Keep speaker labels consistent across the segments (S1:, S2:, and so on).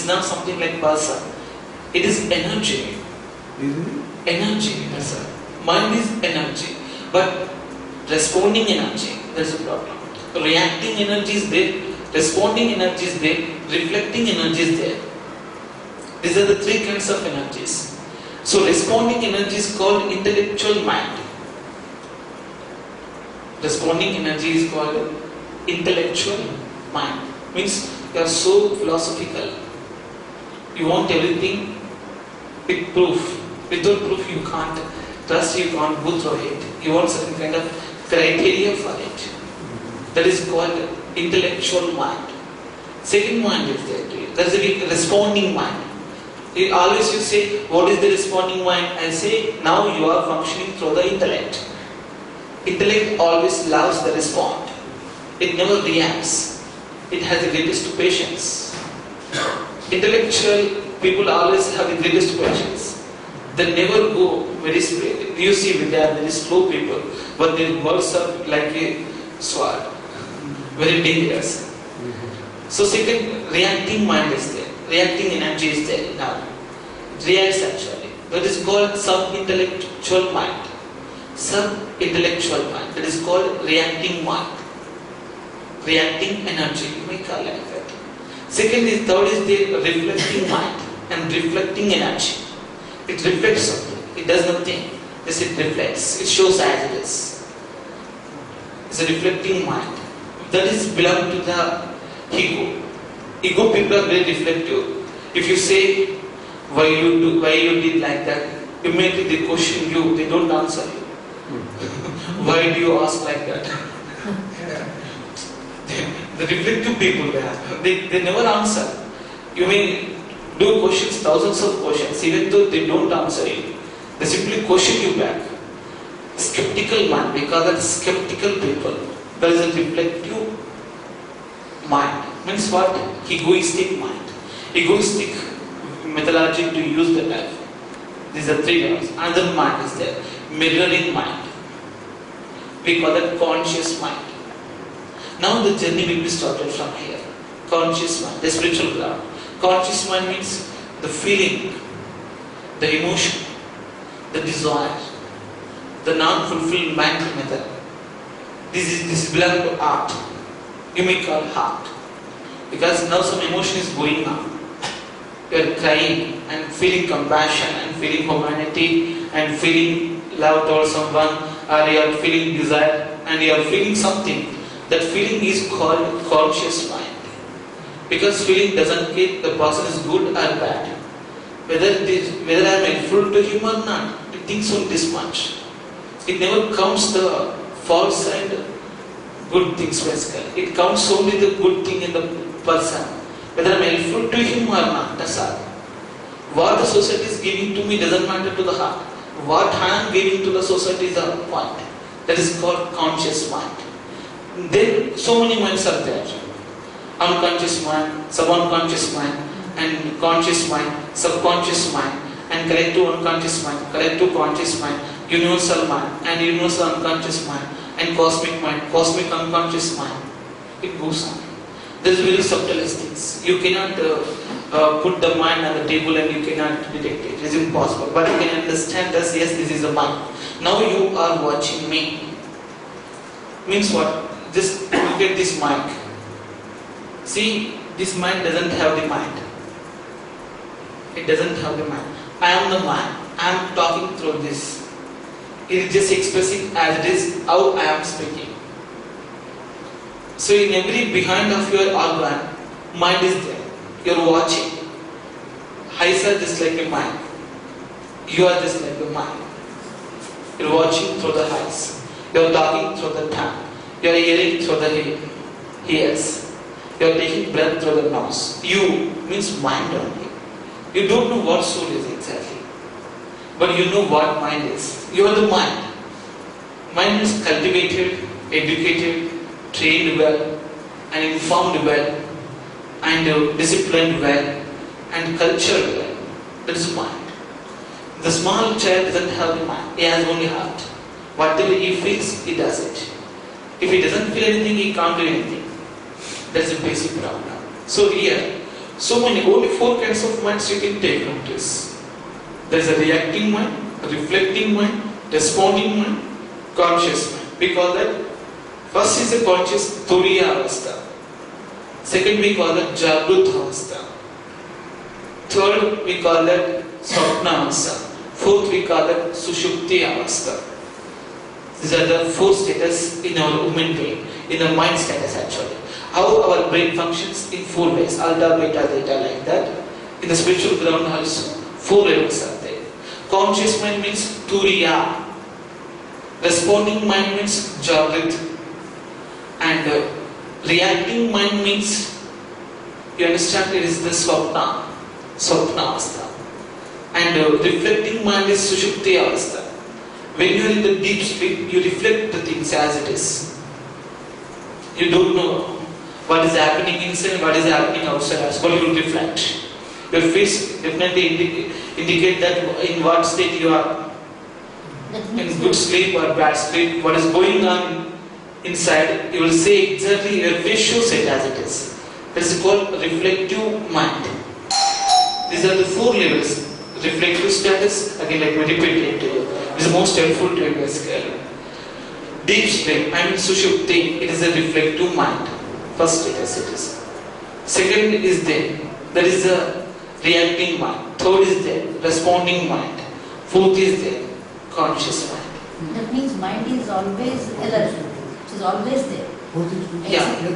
S1: is not something like person. It is energy. Energy, that's all. Mind is energy. But responding energy, there's a problem. Reacting energy is there, responding energy is there, reflecting energy is there. These are the three kinds of energies. So responding energy is called intellectual mind. Responding energy is called intellectual mind. Means you are so philosophical. You want everything with proof. Without proof you can't trust, you can't go through it. You want certain kind of criteria for it. That is called intellectual mind. Second mind is there. There is a responding mind. Always you say, what is the responding mind? I say, now you are functioning through the intellect. Intellect always loves the respond. It never reacts. It has the greatest patience. Intellectual people always have the greatest patience. They never go very straight. You see, they are very slow people, but their words are like a sword. Very dangerous. So second, reacting mind is there. Reacting energy is there now. It reacts actually. That is called sub-intellectual mind. Sub-intellectual mind. That is called reacting mind. Reacting energy, you may call like that. Third is the reflecting mind and reflecting energy. It reflects something. It does nothing. Yes, it reflects. It shows as it is. It's a reflecting mind. That is belong to the ego. Ego people are very reflective. If you say why you did like that, immediately they question you. They don't answer you. Why do you ask like that? The reflective people they never answer. You may do questions, thousands of questions, even though they don't answer you. They simply question you back. Skeptical mind, we call that skeptical people. There is a reflective mind. Means what? Egoistic mind. Egoistic methodology to use the life. These are three terms. Another mind is there. Mirroring mind. We call that conscious mind. Now the journey will be started from here. Conscious mind, the spiritual ground. Conscious mind means the feeling, the emotion, the desire, the non-fulfilled mental method. This belongs to art. You may call heart. Because now some emotion is going on. You are crying and feeling compassion and feeling humanity and feeling love towards someone, or you are feeling desire and you are feeling something. That feeling is called conscious mind. Because feeling doesn't care the person is good or bad. Whether I am helpful to him or not, it thinks only this much. It never counts the false and good things basically. It counts only the good thing in the person. Whether I am helpful to him or not, that's all. What the society is giving to me doesn't matter to the heart. What I am giving to the society is the point. That is called conscious mind. Then so many minds are there. Unconscious mind, sub-unconscious mind, and conscious mind, subconscious mind, and collective unconscious mind, collective conscious mind, universal mind, and universal unconscious mind, and cosmic mind, cosmic unconscious mind. It goes on. There is very subtle things. You cannot put the mind on the table and you cannot detect it. It is impossible. But you can understand that yes, this is a mind. Now you are watching me. Means what? Just look at this mic. See, this mind doesn't have the mind. It doesn't have the mind. I am the mind. I am talking through this. It is just expressing as it is how I am speaking. So in every behind of your organ, mind is there. You are watching. Eyes are just like a mind. You are just like a mind. You are watching through the eyes. You are talking through the tongue. You are hearing through the ears. You are taking breath through the nose. You means mind only. You don't know what soul is exactly. But you know what mind is. You are the mind. Mind is cultivated, educated, trained well, and informed well, and disciplined well, and cultured well. That is mind. The small child doesn't have the mind. He has only heart. Whatever he feels, he does it. If he doesn't feel anything, he can't do anything. That's the basic problem. So here, So many, only four kinds of minds you can take notice. There is a reacting mind, a reflecting mind, responding mind, conscious mind. We call that, first is a conscious Turiya Avastha. Second we call that Jagrut Avastha. Third we call that Swapna Avastha. Fourth we call that Sushupti Avastha. These are the four status in our human being, in the mind status actually. How our brain functions in four ways, alpha, beta, theta, like that. In the spiritual ground also, four levels are there. Conscious mind means Turiya. Responding mind means Jagrit. And reacting mind means, you understand, it is the Swapna Avastha. And reflecting mind is Sushupti Avastha. When you are in the deep sleep, you reflect the things as it is. You don't know what is happening inside, what is happening outside as well, you will reflect. Your face definitely indicate that in what state you are. In good sleep or bad sleep, what is going on inside, you will say exactly, your face shows it as it is. That is called reflective mind. These are the four levels. Reflective status, again let me repeat it to you. It is most helpful to you guys. Deep sleep, I mean Sushupti, it is a reflective mind. First status it is. Second is there. There is a reacting mind. Third is there. Responding mind. Fourth is there. Conscious mind.
S2: That means mind is always alert. It is always there.
S1: Yeah.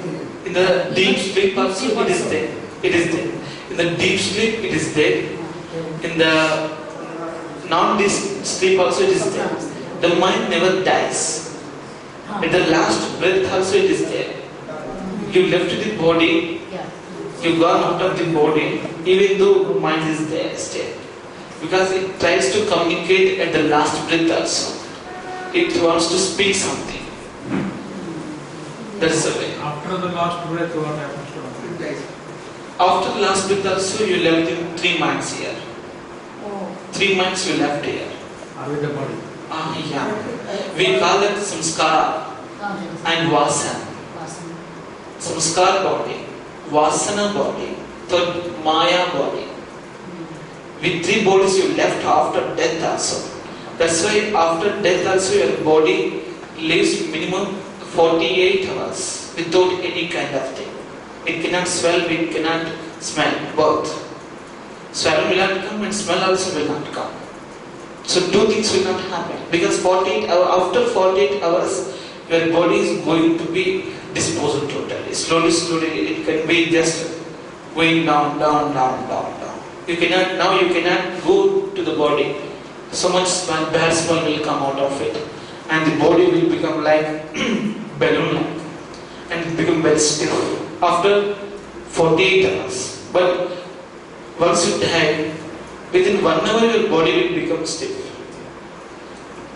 S1: In the deep sleep also it is there. It is there. In the deep sleep it is there. In the non-deep sleep also it is there. The mind never dies. At the last breath also it is there. You left the body, you gone out of the body, even though mind is there still. Because it tries to communicate at the last breath also. It wants to speak something. That's the way.
S3: After the last breath, what happens to the
S1: After the last breath also, you left in three minds here.
S2: Oh.
S1: Three minds you left here.
S3: Are with the body?
S1: Yeah. We call it samskara and vasana. Samskara body, vasana body, third maya body. With three bodies you left after death also. That's why after death also your body lives minimum 48 hours without any kind of thing. It cannot swell, it cannot smell, both. Swell will not come and smell also will not come. So two things will not happen. Because after 48 hours your body is going to be disposed totally. Slowly, it can be just going down. You cannot go to the body. So much smell, bad smell will come out of it. And the body will become like balloon-like. And it become very stiff. After 48 hours. But once you die, within 1 hour your body will become stiff.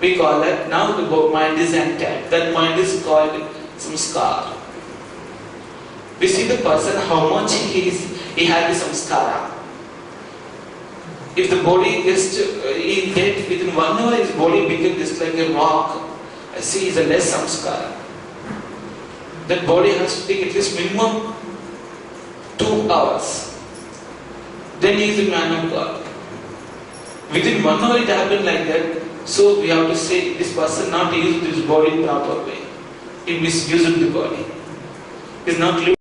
S1: We call that, now the mind is intact. That mind is called samskara. We see the person, how much he had the samskara. If the body just, he dead, within 1 hour his body became just like a rock. I see is a less samskara. That body has to take at least minimum 2 hours. Then he is a man of God. Within 1 hour it happened like that. So we have to say this person not used his body proper way. He misused the body. He is not living